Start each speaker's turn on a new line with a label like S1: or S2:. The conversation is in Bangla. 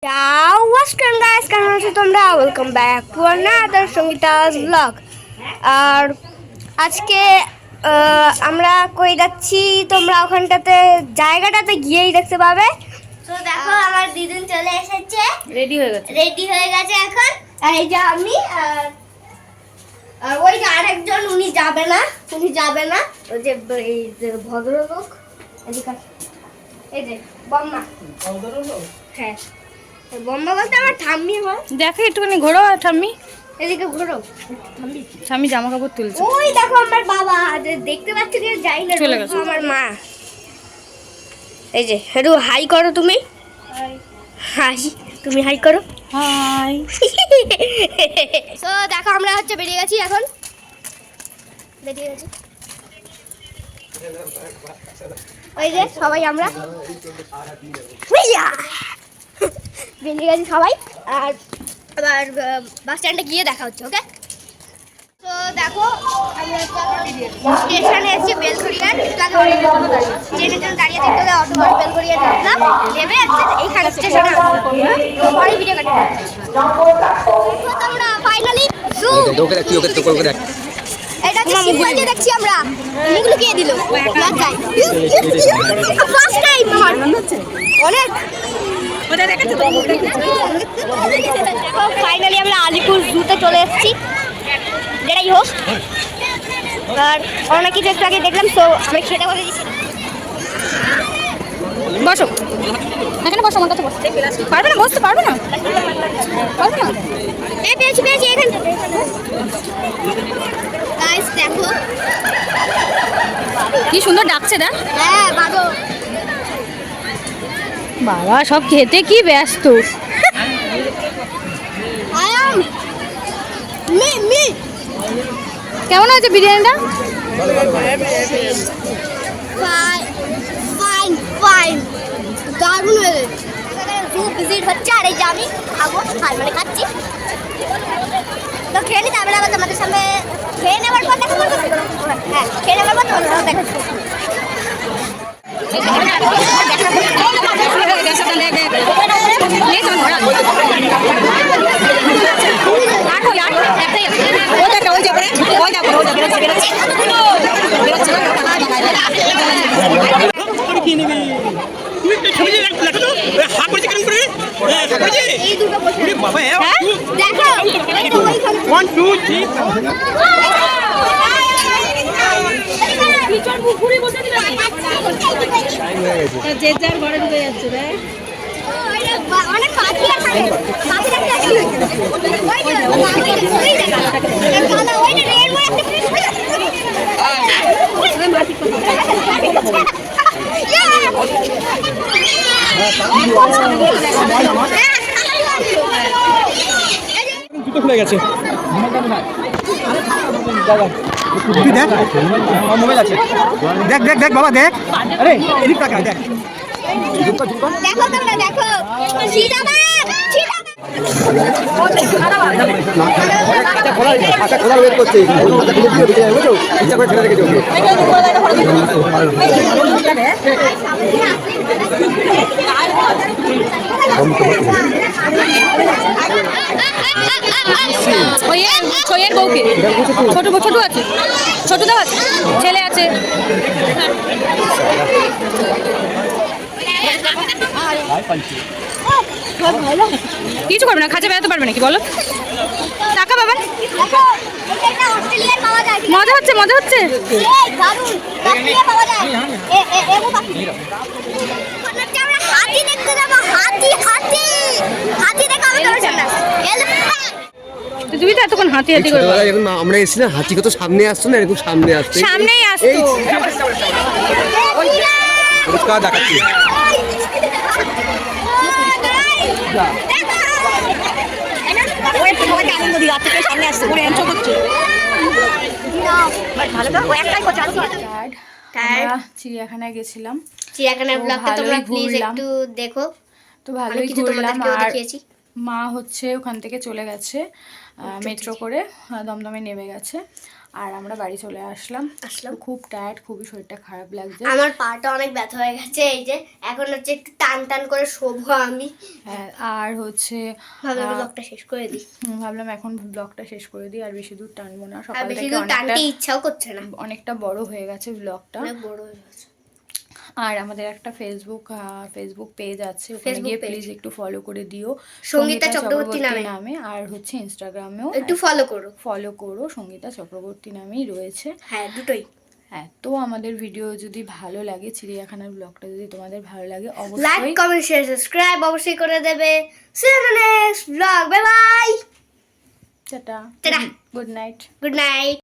S1: What's going on guys? কেমন আছো তোমরা? Welcome back to another Sangeeta's blog. আর আজকে আমরা কই যাচ্ছি তোমরা ওখানটাতে জায়গাটাতে গিয়েই দেখতে পাবে। তো দেখো আমার দিদুন চলে এসেছে, রেডি হয়ে গেছে এখন। আর এই যে আমি আর ওই যে আরেকজন উনি যাবে না ওই যে এই যে ভদ্রলোক এদিকে, এই যে বম্মা ভদ্রলোক। হ্যাঁ বম্মা বলতে আমার ঠাম্মি হয়।
S2: দেখো একটুখানি ঘোরো ঠাম্মি,
S1: এদিকে ঘোরো।
S2: ঠাম্মি জামা কাপড় তুলছে।
S1: ওই দেখো আমার বাবা, দেখতে পাচ্ছ কি যাই না,
S2: চলে গেছে।
S1: আমার মা। এই যে একটু হাই করো তুমি, হাই তুমি হাই করো।
S2: হাই।
S1: তো দেখো আমরা হচ্ছে বেরিয়ে গেছি এখন, বেরিয়ে গেছি। ওই যে সবাই আমরা বেরিয়ে গেছি সবাই। আর আবার বাস স্ট্যান্ডে গিয়ে দেখা হচ্ছে, ওকে? তো দেখো আমরা স্টেশনে এসেছি বেলঘরিয়ার। ট্রেনের জন্য দাঁড়িয়ে দেখতে অটো করে বেলঘরিয়া নামলাম, নেমে এইখানে স্টেশনে পরে ভিডিও কাটি। আমরা ফাইনালি এটা কি সিম্পল যে দেখছি আমরা, এগুলো কে দিল লজ্জায়। ফার্স্ট টাইম আমার অনেক। ফাইনালি আমরা আলিপুর জুতে চলে এসেছি, যেটাই হোক। আর অনেক কিছু একটু আগে দেখলাম, তো আমি খেতে বলে দিচ্ছি।
S2: বসো এখানে, বসো আমার কাছে বসো। পারবে না বসতে, পারবে না
S1: এই পেয়েছি এখানে। গাইস দেখো
S2: কি সুন্দর ডাকছে। দেখ
S1: হ্যাঁ বাবা,
S2: বাবা সব খেতে কি ব্যস্ত।
S1: আই অ্যাম মি
S2: কেমন হয়েছে বিরিয়ানিটা?
S1: ফাইন দারুণ হয়েছে। খুব ভিজিট হচ্ছে, আর এই যে আমি খাবো, মানে খাচ্ছি। তো খেয়ে নিতে হবে, আবার তোমাদের সামনে খেয়ে নেওয়ার পর দেখা করবো। হ্যাঁ খেয়ে নেওয়ার পর তোমাদের সাথে দেখা করবো।
S2: যে যার ঘরে ঢুকে যাচ্ছে।
S1: অনেক পাখি আছে,
S3: জুতো খুলে গেছে। মোবাইল আছে, দেখ দেখ দেখ বাবা দেখ। আরে এদিক তাকায় দেখ।
S1: দেখো তোমরা দেখো
S3: খোলা ওয়েট করছে, ইচ্ছা করে ছেড়ে রেখেছে।
S2: ছয়ের বউকে ছোট আছে, ছোট দাও আছে, ছেলে আছে। কিছু করবে না, খাঁচা বেড়াতে পারবে নাকি বলো? টাকা পাবেন। মজা হচ্ছে। তুই তো এতক্ষণ হাতি করে
S3: আমরা এসেছি না, হাতি কত সামনে আসতো না, এরকম সামনেই আসতো। দেখাচ্ছি
S2: চিড়িয়াখানায় গেছিলাম।
S1: চিড়িয়াখানার ব্লগটা তোমরা প্লিজ একটু দেখো।
S2: তো ভালোই ঘুরলাম। আর মা হচ্ছে ওখান থেকে চলে গেছে মেট্রো করে, দমদমে নেমে গেছে। আর আমরা বাড়ি চলে আসলাম।
S1: আসলাম।
S2: খুব টায়ার্ড, খুবই শরীরটা খারাপ লাগছে।
S1: আমার পাটা অনেক ব্যথা হয়ে গেছে, এই যে এখন হচ্ছে একটু টান টান করে শোবো আমি।
S2: হ্যাঁ, আর হচ্ছে
S1: ভাবলাম ব্লগটা শেষ করে দিই।
S2: ভাবলাম এখন ব্লগটা শেষ করে দিই, আর বেশি দূর টানবো না।
S1: আর
S2: সকাল
S1: বেশি
S2: থেকে
S1: দূর টানতে ইচ্ছাও করছে না,
S2: অনেকটা বড় হয়ে গেছে ব্লগটা।
S1: অনেক বড় হয়ে গেছে।
S2: আর আমাদের একটা ফেসবুক পেজ আছে, ওখানে
S1: Facebook
S2: গিয়ে
S1: page।
S2: প্লিজ একটু ফলো করে দিও,
S1: সঙ্গীতা চক্রবর্তী নামে।
S2: আর হচ্ছে ইনস্টাগ্রামেও
S1: একটু ফলো করো।
S2: ফলো করো, সঙ্গীতা চক্রবর্তী নামেই রয়েছে।
S1: হ্যাঁ, দুটোই।
S2: হ্যাঁ, তো আমাদের ভিডিও যদি ভালো লাগে, চিড়িয়াখানার ব্লগটা যদি তোমাদের ভালো লাগে,
S1: লাইক,
S2: অবশ্যই
S1: কমেন্ট, শেয়ার, সাবস্ক্রাইব অবশ্যই করে দেবে। See you in the next blog. Bye bye.
S2: Tata,
S1: tata.
S2: Good night.
S1: Good night.